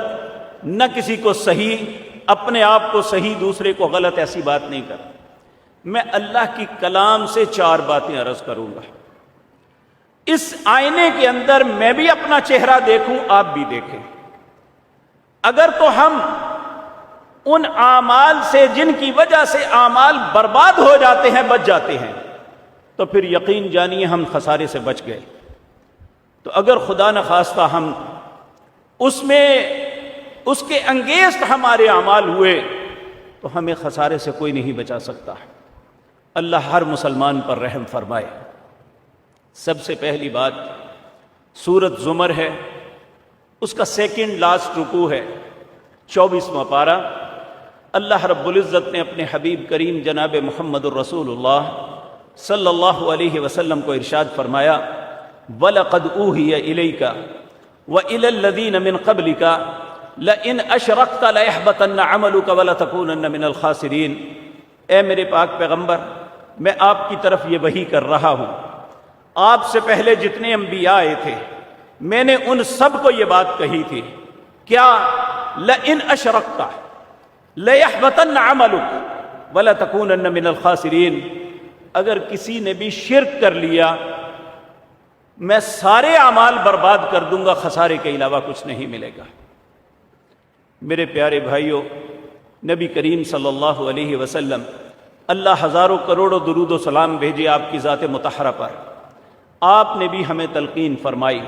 نہ کسی کو صحیح، اپنے آپ کو صحیح دوسرے کو غلط، ایسی بات نہیں کرتا. میں اللہ کی کلام سے 4 باتیں عرض کروں گا. اس آئینے کے اندر میں بھی اپنا چہرہ دیکھوں، آپ بھی دیکھیں. اگر تو ہم ان اعمال سے جن کی وجہ سے اعمال برباد ہو جاتے ہیں بچ جاتے ہیں تو پھر یقین جانیے ہم خسارے سے بچ گئے. تو اگر خدا نخواستہ ہم اس کے انگیزٹ ہمارے اعمال ہوئے تو ہمیں خسارے سے کوئی نہیں بچا سکتا. اللہ ہر مسلمان پر رحم فرمائے. سب سے پہلی بات سورت زمر ہے، اس کا سیکنڈ لاسٹ رکوع ہے، 24واں پارہ. اللہ رب العزت نے اپنے حبیب کریم جناب محمد الرسول اللہ صلی اللہ علیہ وسلم کو ارشاد فرمایا وَلَقَدْ أُوحِيَ إِلَيْكَ وَإِلَى الَّذِينَ مِنْ قَبْلِكَ لَئِنْ أَشْرَكْتَ لَيَحْبَطَنَّ عَمَلُكَ وَلَتَكُونَنَّ مِنَ الْخَاسِرِينَ. اے میرے پاک پیغمبر، میں آپ کی طرف یہ وحی کر رہا ہوں. آپ سے پہلے جتنے انبیاء آئے تھے میں نے ان سب کو یہ بات کہی تھی. کیا؟ لَئِنْ أَشْرَكْتَ لَيَحْبَطَنَّ عَمَلُكَ وَلَتَكُونَنَّ مِنَ الْخَاسِرِينَ. اگر کسی نے بھی شرک کر لیا میں سارے اعمال برباد کر دوں گا، خسارے کے علاوہ کچھ نہیں ملے گا۔ میرے پیارے بھائیوں، نبی کریم صلی اللہ علیہ وسلم، اللہ ہزاروں کروڑوں درود و سلام بھیجے آپ کی ذات مطہرہ پر، آپ نے بھی ہمیں تلقین فرمائی۔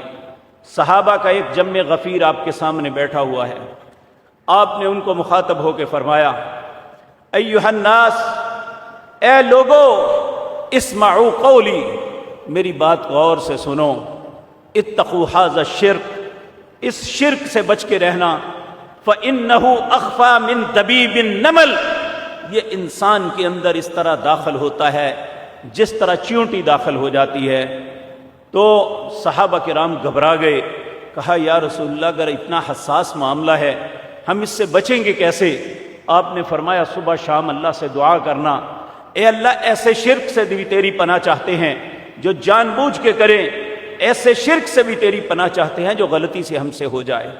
صحابہ کا ایک جمع غفیر آپ کے سامنے بیٹھا ہوا ہے، آپ نے ان کو مخاطب ہو کے فرمایا، ایھا الناس، اے لوگو، اسمعوا قولی، میری بات کو غور سے سنو، اتقوا ھذا الشرک، اس شرک سے بچ کے رہنا، فإنہ اخفی من دبیب النمل، یہ انسان کے اندر اس طرح داخل ہوتا ہے جس طرح چیونٹی داخل ہو جاتی ہے۔ تو صحابہ کرام گھبرا گئے، کہا یا رسول اللہ اگر اتنا حساس معاملہ ہے ہم اس سے بچیں گے کیسے؟ آپ نے فرمایا صبح شام اللہ سے دعا کرنا، اے اللہ ایسے شرک سے بھی تیری پناہ چاہتے ہیں جو جان بوجھ کے کریں، ایسے شرک سے بھی تیری پناہ چاہتے ہیں جو غلطی سے ہم سے ہو جائے۔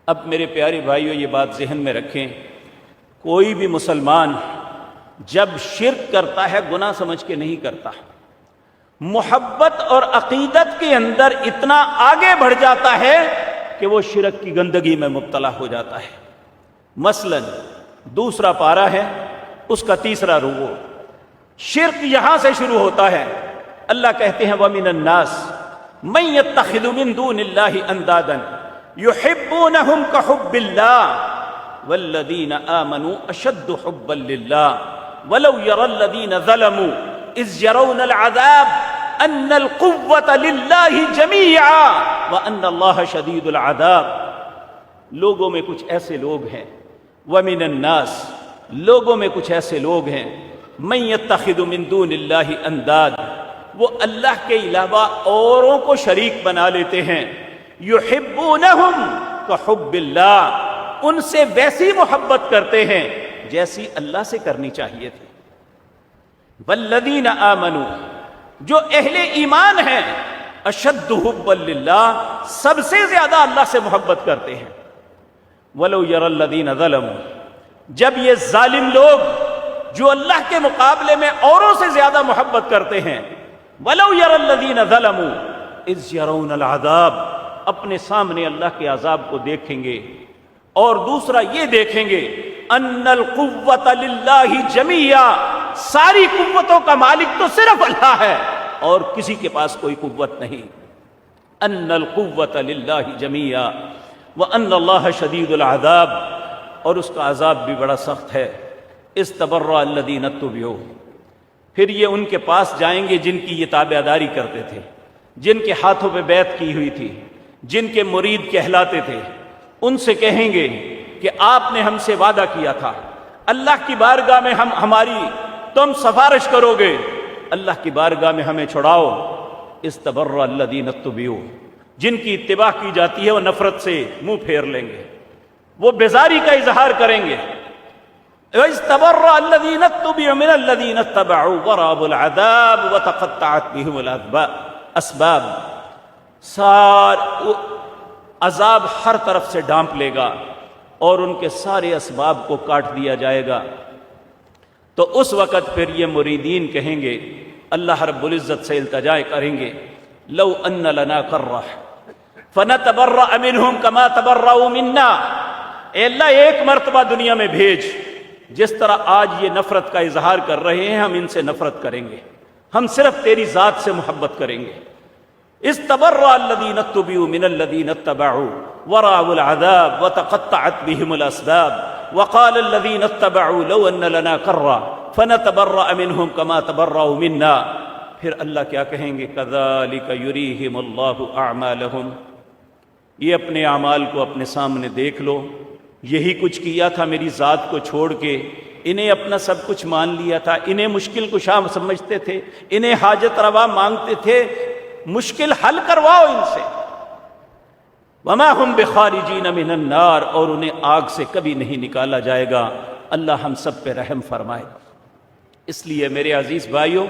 اب میرے پیارے بھائیوں یہ بات ذہن میں رکھیں، کوئی بھی مسلمان جب شرک کرتا ہے گناہ سمجھ کے نہیں کرتا، محبت اور عقیدت کے اندر اتنا آگے بڑھ جاتا ہے کہ وہ شرک کی گندگی میں مبتلا ہو جاتا ہے۔ مثلا دوسرا پارہ ہے، اس کا تیسرا رکوع، شرک یہاں سے شروع ہوتا ہے۔ اللہ کہتے ہیں وَمِنَ النَّاسِ مَن يَتَّخِذُ مِن دُونِ اللَّهِ أَندَادًا يُحِبُّونَهُمْ كَحُبِّ اللَّهِ وَالَّذِينَ آمَنُوا أَشَدُّ حُبًّا لِلَّهِ وَلَوْ يَرَى الَّذِينَ ظَلَمُوا إِذْ يَرَوْنَ الْعَذَابَ أَنَّ الْقُوَّةَ لِلَّهِ جَمِيعًا وَأَنَّ اللَّهَ شَدِيدُ الْعَذَابِ۔ لوگوں میں کچھ ایسے لوگ ہیں، وَمِنَ النَّاسِ، لوگوں میں کچھ ایسے لوگ ہیں، مَن يَتَّخِذُ مِن دُونِ اللَّهِ أَندَادًا، وہ اللہ کے علاوہ اوروں کو شریک بنا لیتے ہیں، يُحِبُّونَهُمْ كَحُبِّ اللَّهِ، ان سے ویسی محبت کرتے ہیں جیسی اللہ سے کرنی چاہیے تھی۔ وَالَّذِينَ آمَنُوا، جو اہل ایمان ہیں، أَشَدُّ حُبًّا لِلَّهِ، سب سے زیادہ اللہ سے محبت کرتے ہیں۔ وَلَوْ يَرَى الَّذِينَ ظَلَمُوا، جب یہ ظالم لوگ جو اللہ کے مقابلے میں اوروں سے زیادہ محبت کرتے ہیں، وَلَوْ يَرَى الَّذِينَ ظَلَمُوا إِذْ يَرَوْنَ الْعَذَابَ، اپنے سامنے اللہ کے عذاب کو دیکھیں گے، اور دوسرا یہ دیکھیں گے أَنَّ الْقُوَّةَ لِلَّهِ جَمِيعًا، ساری قوتوں کا مالک تو صرف اللہ ہے اور کسی کے پاس کوئی قوت نہیں۔ أَنَّ الْقُوَّةَ لِلَّهِ جَمِيعًا وَأَنَّ اللَّهَ شَدِيدُ الْعَذَابِ، اور اس کا عذاب بھی بڑا سخت ہے۔ استبرأ الذین اتبعوا، پھر یہ ان کے پاس جائیں گے جن کی یہ تابعداری کرتے تھے، جن کے ہاتھوں پہ بیعت کی ہوئی تھی، جن کے مرید کہلاتے تھے، ان سے کہیں گے کہ آپ نے ہم سے وعدہ کیا تھا اللہ کی بارگاہ میں ہماری تم سفارش کرو گے، اللہ کی بارگاہ میں ہمیں چھڑاؤ۔ استبرأ الذین اتبعوا، جن کی اتباع کی جاتی ہے وہ نفرت سے منہ پھیر لیں گے، وہ بیزاری کا اظہار کریں گے۔ استبرأ الذین اتبعوا من الذین اتبعوا ورأوا العذاب وتقطعت بهم الاسباب، عذاب ہر طرف سے ڈانپ لے گا اور ان کے سارے اسباب کو کاٹ دیا جائے گا۔ تو اس وقت پھر یہ مریدین کہیں گے، اللہ رب العزت سے التجا کریں گے، لو ان لنا کرہ فنتبرأ منہم کما تبرؤوا منا، اے اللہ ایک مرتبہ دنیا میں بھیج، جس طرح آج یہ نفرت کا اظہار کر رہے ہیں ہم ان سے نفرت کریں گے، ہم صرف تیری ذات سے محبت کریں گے۔ استبرأ الذین اتبعوا من الذین اتبعوا ورأوا العذاب وتقطعت بهم الاسباب وقال الذین اتبعوا لو ان لنا کرہ فنتبرأ منہم کما تبرؤوا منا۔ پھر اللہ کیا کہیں گے، کذالک یریہم اللہ اعمالہم، یہ اپنے اعمال کو اپنے سامنے دیکھ لو، یہی کچھ کیا تھا میری ذات کو چھوڑ کے، انہیں اپنا سب کچھ مان لیا تھا، انہیں مشکل کشا سمجھتے تھے، انہیں حاجت روا مانگتے تھے، مشکل حل کرواؤ ان سے۔ وما ہم بخارجین من النار، اور انہیں آگ سے کبھی نہیں نکالا جائے گا۔ اللہ ہم سب پہ رحم فرمائے۔ اس لیے میرے عزیز بھائیوں،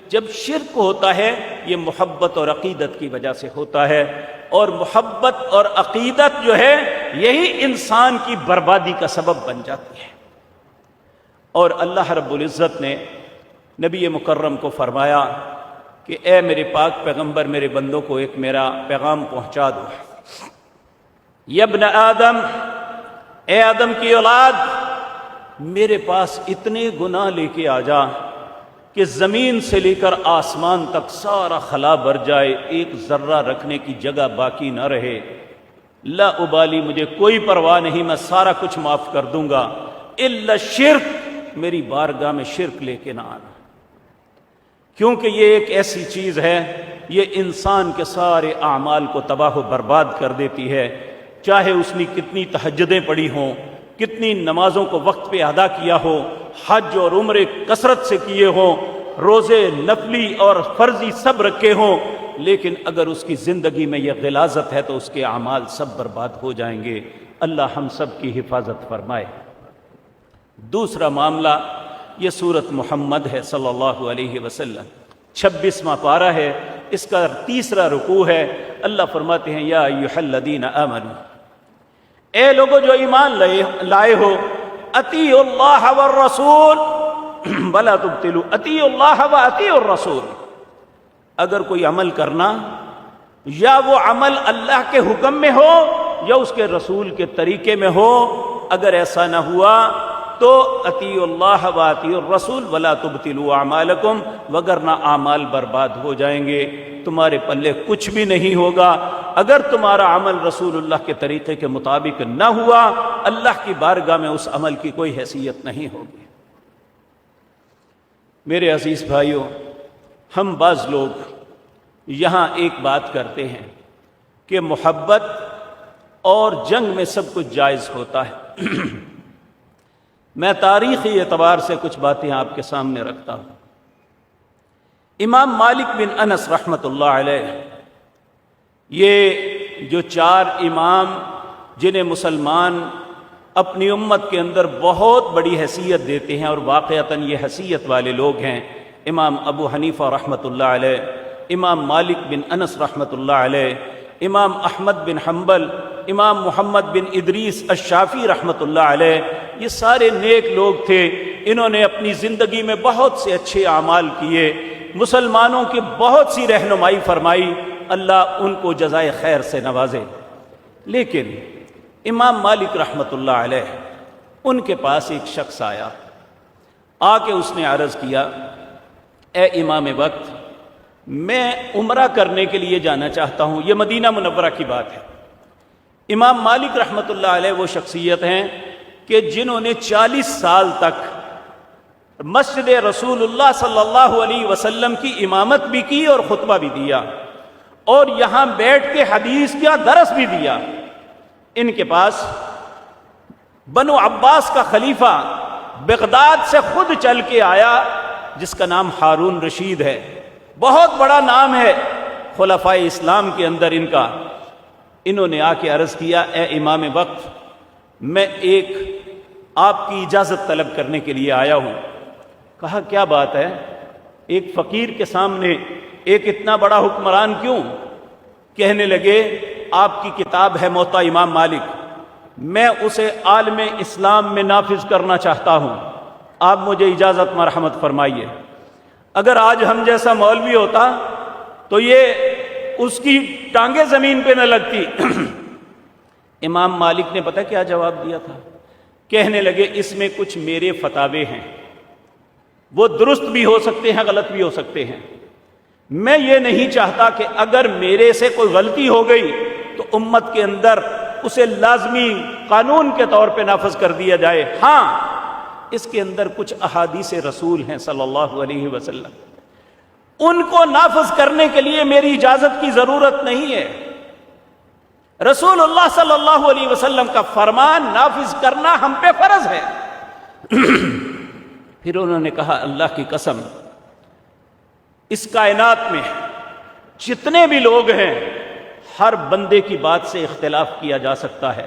جب شرک ہوتا ہے یہ محبت اور عقیدت کی وجہ سے ہوتا ہے، اور محبت اور عقیدت جو ہے یہی انسان کی بربادی کا سبب بن جاتی ہے۔ اور اللہ رب العزت نے نبی مکرم کو فرمایا کہ اے میرے پاک پیغمبر میرے بندوں کو ایک میرا پیغام پہنچا دو. یا ابن آدم، اے آدم کی اولاد، میرے پاس اتنے گناہ لے کے آ جا کہ زمین سے لے کر آسمان تک سارا خلا بھر جائے، ایک ذرہ رکھنے کی جگہ باقی نہ رہے. لا ابالی، مجھے کوئی پرواہ نہیں، میں سارا کچھ معاف کر دوں گا. الا شرک، میری بارگاہ میں شرک لے کے نہ آنا، کیونکہ یہ ایک ایسی چیز ہے یہ انسان کے سارے اعمال کو تباہ و برباد کر دیتی ہے. چاہے اس نے کتنی تہجدیں پڑھی ہوں، کتنی نمازوں کو وقت پہ ادا کیا ہو، حج اور عمرے کثرت سے کیے ہوں، روزے نفلی اور فرضی سب رکھے ہوں، لیکن اگر اس کی زندگی میں یہ غلاظت ہے تو اس کے اعمال سب برباد ہو جائیں گے. اللہ ہم سب کی حفاظت فرمائے. دوسرا معاملہ یہ سورت محمد ہے صلی اللہ علیہ وسلم، 26واں پارہ ہے، اس کا تیسرا رکوع ہے. اللہ فرماتے ہیں یا ایھا الذین آمنوا، اے لوگوں جو ایمان لائے ہو، اطیعوا اللہ والرسول ولا تبطلوا، اطیعوا اللہ واطیعوا الرسول. اگر کوئی عمل کرنا، یا وہ عمل اللہ کے حکم میں ہو یا اس کے رسول کے طریقے میں ہو، اگر ایسا نہ ہوا تو اطیعوا اللہ واطیعوا الرسول ولا تبطلوا اعمالکم، وگرنہ اعمال برباد ہو جائیں گے، تمہارے پلے کچھ بھی نہیں ہوگا. اگر تمہارا عمل رسول اللہ کے طریقے کے مطابق نہ ہوا، اللہ کی بارگاہ میں اس عمل کی کوئی حیثیت نہیں ہوگی. میرے عزیز بھائیوں، ہم بعض لوگ یہاں ایک بات کرتے ہیں کہ محبت اور جنگ میں سب کچھ جائز ہوتا ہے. میں تاریخی اعتبار سے کچھ باتیں آپ کے سامنے رکھتا ہوں. امام مالک بن انس رحمۃ اللہ علیہ، یہ جو 4 امام جنہیں مسلمان اپنی امت کے اندر بہت بڑی حیثیت دیتے ہیں اور واقعتاً یہ حیثیت والے لوگ ہیں، امام ابو حنیفہ رحمۃ اللہ علیہ، امام مالک بن انس رحمۃ اللہ علیہ، امام احمد بن حنبل، امام محمد بن ادریس الشافعی رحمۃ اللہ علیہ، یہ سارے نیک لوگ تھے. انہوں نے اپنی زندگی میں بہت سے اچھے اعمال کیے، مسلمانوں کی بہت سی رہنمائی فرمائی، اللہ ان کو جزائے خیر سے نوازے. لیکن امام مالک رحمۃ اللہ علیہ، ان کے پاس ایک شخص آیا، آ کے اس نے عرض کیا، اے امام وقت، میں عمرہ کرنے کے لیے جانا چاہتا ہوں. یہ مدینہ منورہ کی بات ہے. امام مالک رحمۃ اللہ علیہ وہ شخصیت ہیں کہ جنہوں نے 40 سال تک مسجد رسول اللہ صلی اللہ علیہ وسلم کی امامت بھی کی اور خطبہ بھی دیا، اور یہاں بیٹھ کے حدیث کا درس بھی دیا. ان کے پاس بنو عباس کا خلیفہ بغداد سے خود چل کے آیا، جس کا نام ہارون رشید ہے، بہت بڑا نام ہے خلفائے اسلام کے اندر ان کا. انہوں نے آ کے عرض کیا، اے امام وقت، میں ایک آپ کی اجازت طلب کرنے کے لیے آیا ہوں. کہا کیا بات ہے؟ ایک فقیر کے سامنے ایک اتنا بڑا حکمران کیوں؟ کہنے لگے، آپ کی کتاب ہے موطا امام مالک، میں اسے عالم اسلام میں نافذ کرنا چاہتا ہوں، آپ مجھے اجازت مرحمت فرمائیے. اگر آج ہم جیسا مولوی ہوتا تو یہ اس کی ٹانگیں زمین پہ نہ لگتی. امام مالک نے پتہ کیا جواب دیا تھا؟ کہنے لگے، اس میں کچھ میرے فتاوے ہیں، وہ درست بھی ہو سکتے ہیں، غلط بھی ہو سکتے ہیں. میں یہ نہیں چاہتا کہ اگر میرے سے کوئی غلطی ہو گئی تو امت کے اندر اسے لازمی قانون کے طور پہ نافذ کر دیا جائے. ہاں، اس کے اندر کچھ احادیث رسول ہیں صلی اللہ علیہ وسلم، ان کو نافذ کرنے کے لیے میری اجازت کی ضرورت نہیں ہے. رسول اللہ صلی اللہ علیہ وسلم کا فرمان نافذ کرنا ہم پہ فرض ہے. پھر انہوں نے کہا، اللہ کی قسم، اس کائنات میں جتنے بھی لوگ ہیں، ہر بندے کی بات سے اختلاف کیا جا سکتا ہے،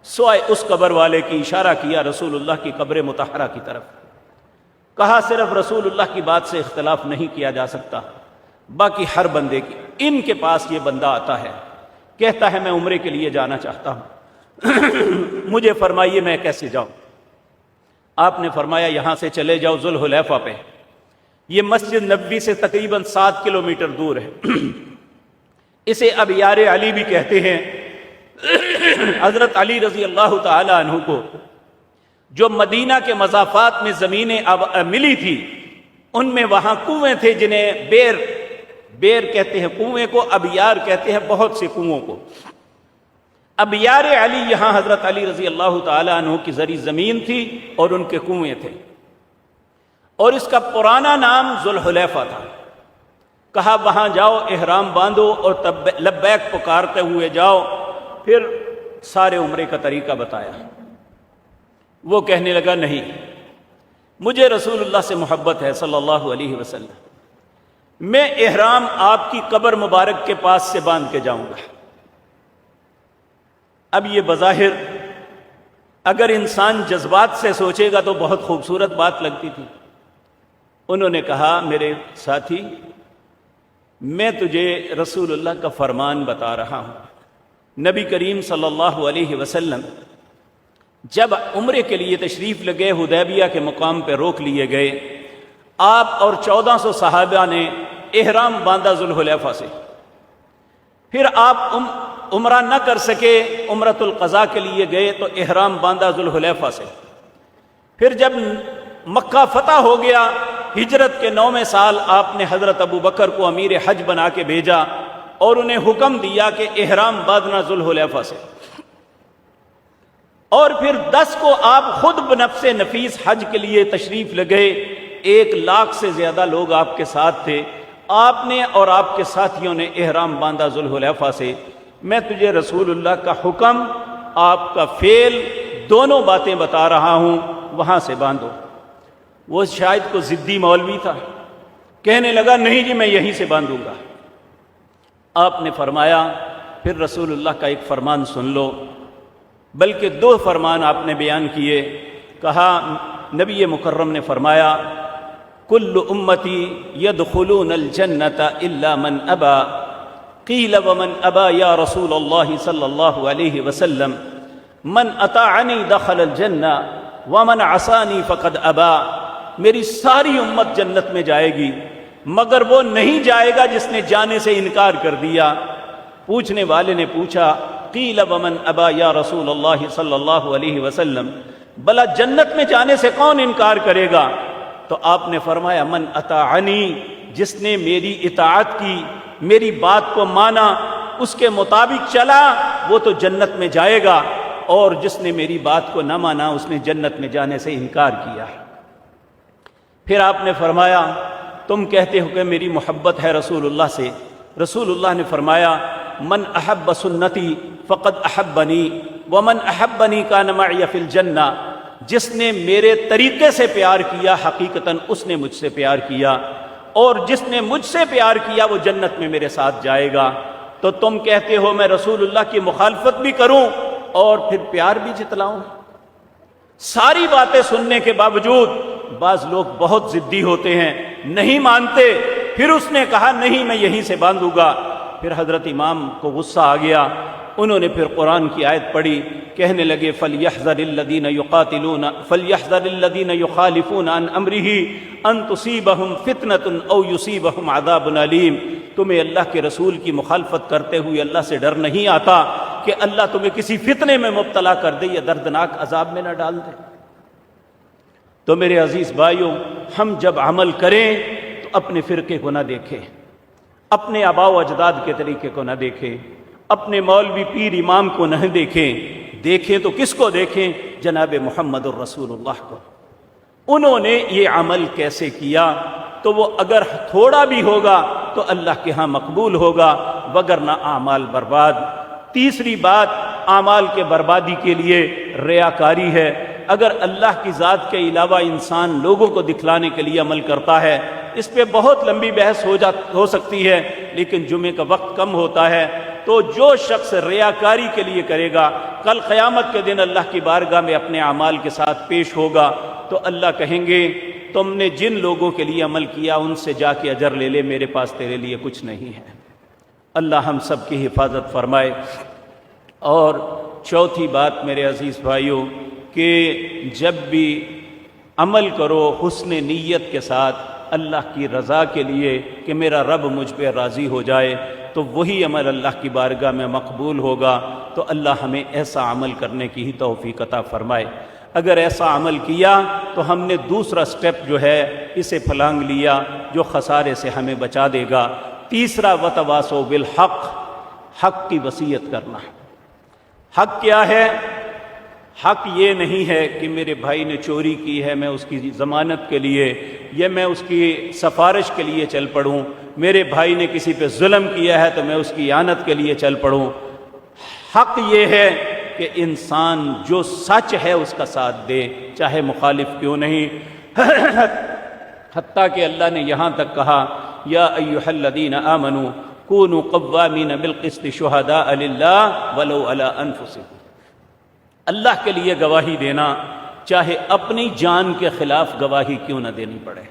سوائے اس قبر والے کی. اشارہ کیا رسول اللہ کی قبر مطہرہ کی طرف. کہا صرف رسول اللہ کی بات سے اختلاف نہیں کیا جا سکتا، باقی ہر بندے کی. ان کے پاس یہ بندہ آتا ہے، کہتا ہے میں عمرے کے لیے جانا چاہتا ہوں، مجھے فرمائیے میں کیسے جاؤں؟ آپ نے فرمایا یہاں سے چلے جاؤ ذوالحلیفہ پہ، یہ مسجد نبوی سے تقریباً 7 کلومیٹر دور ہے۔ اسے ابیار علی بھی کہتے ہیں۔ حضرت علی رضی اللہ تعالی عنہ کو جو مدینہ کے مضافات میں زمینیں ملی تھی، ان میں وہاں کنویں تھے جنہیں بیر کہتے ہیں، کنویں کو ابیار کہتے ہیں، بہت سے کنووں کو۔ ابیار علی یہاں حضرت علی رضی اللہ تعالی عنہ کی زرعی زمین تھی اور ان کے کنویں تھے، اور اس کا پرانا نام ذوالحلیفہ تھا۔ کہا وہاں جاؤ، احرام باندھو اور تب لبیک پکارتے ہوئے جاؤ۔ پھر سارے عمرے کا طریقہ بتایا۔ وہ کہنے لگا نہیں، مجھے رسول اللہ سے محبت ہے صلی اللہ علیہ وسلم، میں احرام آپ کی قبر مبارک کے پاس سے باندھ کے جاؤں گا۔ اب یہ بظاہر اگر انسان جذبات سے سوچے گا تو بہت خوبصورت بات لگتی تھی۔ انہوں نے کہا میرے ساتھی، میں تجھے رسول اللہ کا فرمان بتا رہا ہوں۔ نبی کریم صلی اللہ علیہ وسلم جب عمرے کے لیے تشریف لگے، حدیبیہ کے مقام پہ روک لیے گئے، آپ اور 1400 صحابہ نے احرام باندھا ذوالحلیفہ سے۔ پھر آپ عمرہ نہ کر سکے، عمرۃ القضاء کے لیے گئے تو احرام باندھا ذوالحلیفہ سے۔ پھر جب مکہ فتح ہو گیا، ہجرت کے 9ویں سال آپ نے حضرت ابو بکر کو امیر حج بنا کے بھیجا اور انہیں حکم دیا کہ احرام باندھنا ذوالحلیفہ سے۔ اور پھر 10 کو آپ خود بنفس نفیس حج کے لیے تشریف لگے، 1 لاکھ سے زیادہ لوگ آپ کے ساتھ تھے۔ آپ نے اور آپ کے ساتھیوں نے احرام باندھا ذوالحلیفہ سے۔ میں تجھے رسول اللہ کا حکم، آپ کا فعل، دونوں باتیں بتا رہا ہوں، وہاں سے باندھو۔ وہ شاید کو ضدی مولوی تھا، کہنے لگا نہیں جی میں یہیں سے باندھوں گا۔ آپ نے فرمایا پھر رسول اللہ کا ایک فرمان سن لو، بلکہ 2 فرمان آپ نے بیان کیے۔ کہا نبی مکرم نے فرمایا کل امتی یدخلون الجنت الا من ابا، قیل ومن ابا یا رسول اللہ صلی اللہ علیہ وسلم، من اطاعنی دخل الجنہ ومن عصانی فقد ابا۔ میری ساری امت جنت میں جائے گی مگر وہ نہیں جائے گا جس نے جانے سے انکار کر دیا۔ پوچھنے والے نے پوچھا قیل ومن ابا یا رسول اللہ صلی اللہ علیہ وسلم، بلا جنت میں جانے سے کون انکار کرے گا؟ تو آپ نے فرمایا من اطاعنی، جس نے میری اطاعت کی، میری بات کو مانا، اس کے مطابق چلا، وہ تو جنت میں جائے گا، اور جس نے میری بات کو نہ مانا اس نے جنت میں جانے سے انکار کیا۔ پھر آپ نے فرمایا تم کہتے ہو کہ میری محبت ہے رسول اللہ سے۔ رسول اللہ نے فرمایا من احب سنتی فقد احبنی ومن احبنی کان معی فی الجنہ، جس نے میرے طریقے سے پیار کیا حقیقتاً اس نے مجھ سے پیار کیا، اور جس نے مجھ سے پیار کیا وہ جنت میں میرے ساتھ جائے گا۔ تو تم کہتے ہو میں رسول اللہ کی مخالفت بھی کروں اور پھر پیار بھی جتلاؤں۔ ساری باتیں سننے کے باوجود بعض لوگ بہت ضدی ہوتے ہیں، نہیں مانتے۔ پھر اس نے کہا نہیں میں یہیں سے باندھوں گا۔ پھر حضرت امام کو غصہ آ گیا، انہوں نے پھر قرآن کی آیت پڑھی، کہنے لگے فَلْيَحْذَرِ الَّذِينَ يُخَالِفُونَ عَنْ أَمْرِهِ أَن تُصِيبَهُمْ فِتْنَةٌ أَوْ يُصِيبَهُمْ عَذَابٌ أَلِيمٌ۔ تمہیں اللہ کے رسول کی مخالفت کرتے ہوئے اللہ سے ڈر نہیں آتا کہ اللہ تمہیں کسی فتنے میں مبتلا کر دے یا دردناک عذاب میں نہ ڈال دے؟ تو میرے عزیز بھائیوں، ہم جب عمل کریں تو اپنے فرقے کو نہ دیکھیں، اپنے آباء و اجداد کے طریقے کو نہ دیکھیں، اپنے مولوی پیر امام کو نہ دیکھیں تو کس کو دیکھیں؟ جناب محمد الرسول اللہ کو۔ انہوں نے یہ عمل کیسے کیا؟ تو وہ اگر تھوڑا بھی ہوگا تو اللہ کے ہاں مقبول ہوگا، وگرنہ اعمال برباد۔ تیسری بات، اعمال کے بربادی کے لیے ریاکاری ہے۔ اگر اللہ کی ذات کے علاوہ انسان لوگوں کو دکھلانے کے لیے عمل کرتا ہے، اس پہ بہت لمبی بحث ہو سکتی ہے، لیکن جمعے کا وقت کم ہوتا ہے۔ تو جو شخص ریاکاری کے لیے کرے گا، کل قیامت کے دن اللہ کی بارگاہ میں اپنے اعمال کے ساتھ پیش ہوگا، تو اللہ کہیں گے تم نے جن لوگوں کے لیے عمل کیا ان سے جا کے اجر لے لے، میرے پاس تیرے لیے کچھ نہیں ہے۔ اللہ ہم سب کی حفاظت فرمائے۔ اور چوتھی بات میرے عزیز بھائیوں، کہ جب بھی عمل کرو حسن نیت کے ساتھ، اللہ کی رضا کے لیے کہ میرا رب مجھ پہ راضی ہو جائے، تو وہی عمل اللہ کی بارگاہ میں مقبول ہوگا۔ تو اللہ ہمیں ایسا عمل کرنے کی ہی توفیق عطا فرمائے۔ اگر ایسا عمل کیا تو ہم نے دوسرا سٹیپ جو ہے اسے پھلانگ لیا جو خسارے سے ہمیں بچا دے گا۔ تیسرا وتواصوا بالحق، حق کی وصیت کرنا۔ حق کیا ہے؟ حق یہ نہیں ہے کہ میرے بھائی نے چوری کی ہے میں اس کی ضمانت کے لیے یا میں اس کی سفارش کے لیے چل پڑوں، میرے بھائی نے کسی پہ ظلم کیا ہے تو میں اس کی اعانت کے لیے چل پڑوں۔ حق یہ ہے کہ انسان جو سچ ہے اس کا ساتھ دے، چاہے مخالف کیوں نہیں۔ حتیٰ کہ اللہ نے یہاں تک کہا یا ایھا الذین آمنوا کونوا قوامین بالقسط شہداء للہ ولو علی انفسکم، اللہ کے لیے گواہی دینا چاہے اپنی جان کے خلاف گواہی کیوں نہ دینی پڑے۔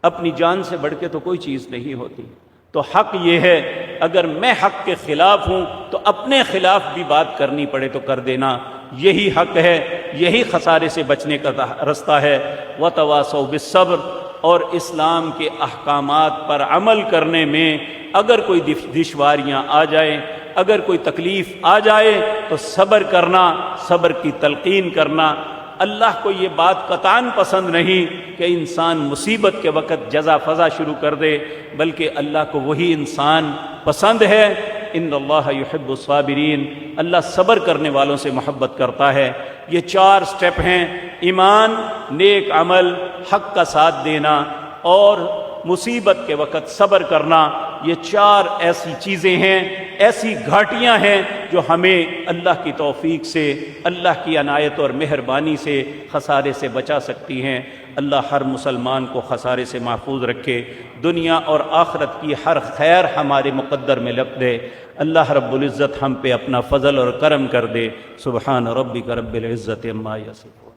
اپنی جان سے بڑھ کے تو کوئی چیز نہیں ہوتی۔ تو حق یہ ہے اگر میں حق کے خلاف ہوں تو اپنے خلاف بھی بات کرنی پڑے تو کر دینا، یہی حق ہے، یہی خسارے سے بچنے کا رستہ ہے۔ وتواصوا بالصبر، اور اسلام کے احکامات پر عمل کرنے میں اگر کوئی دشواریاں آ جائیں، اگر کوئی تکلیف آ جائے تو صبر کرنا، صبر کی تلقین کرنا۔ اللہ کو یہ بات قطعاً پسند نہیں کہ انسان مصیبت کے وقت جزا فضا شروع کر دے، بلکہ اللہ کو وہی انسان پسند ہے۔ ان اللہ یحب الصابرین، اللہ صبر کرنے والوں سے محبت کرتا ہے۔ یہ 4 سٹیپ ہیں: ایمان، نیک عمل، حق کا ساتھ دینا اور مصیبت کے وقت صبر کرنا۔ یہ 4 ایسی چیزیں ہیں، ایسی گھاٹیاں ہیں جو ہمیں اللہ کی توفیق سے، اللہ کی عنایت اور مہربانی سے خسارے سے بچا سکتی ہیں۔ اللہ ہر مسلمان کو خسارے سے محفوظ رکھے، دنیا اور آخرت کی ہر خیر ہمارے مقدر میں لکھ دے۔ اللہ رب العزت ہم پہ اپنا فضل اور کرم کر دے۔ سبحان ربک رب العزت عما یصفون۔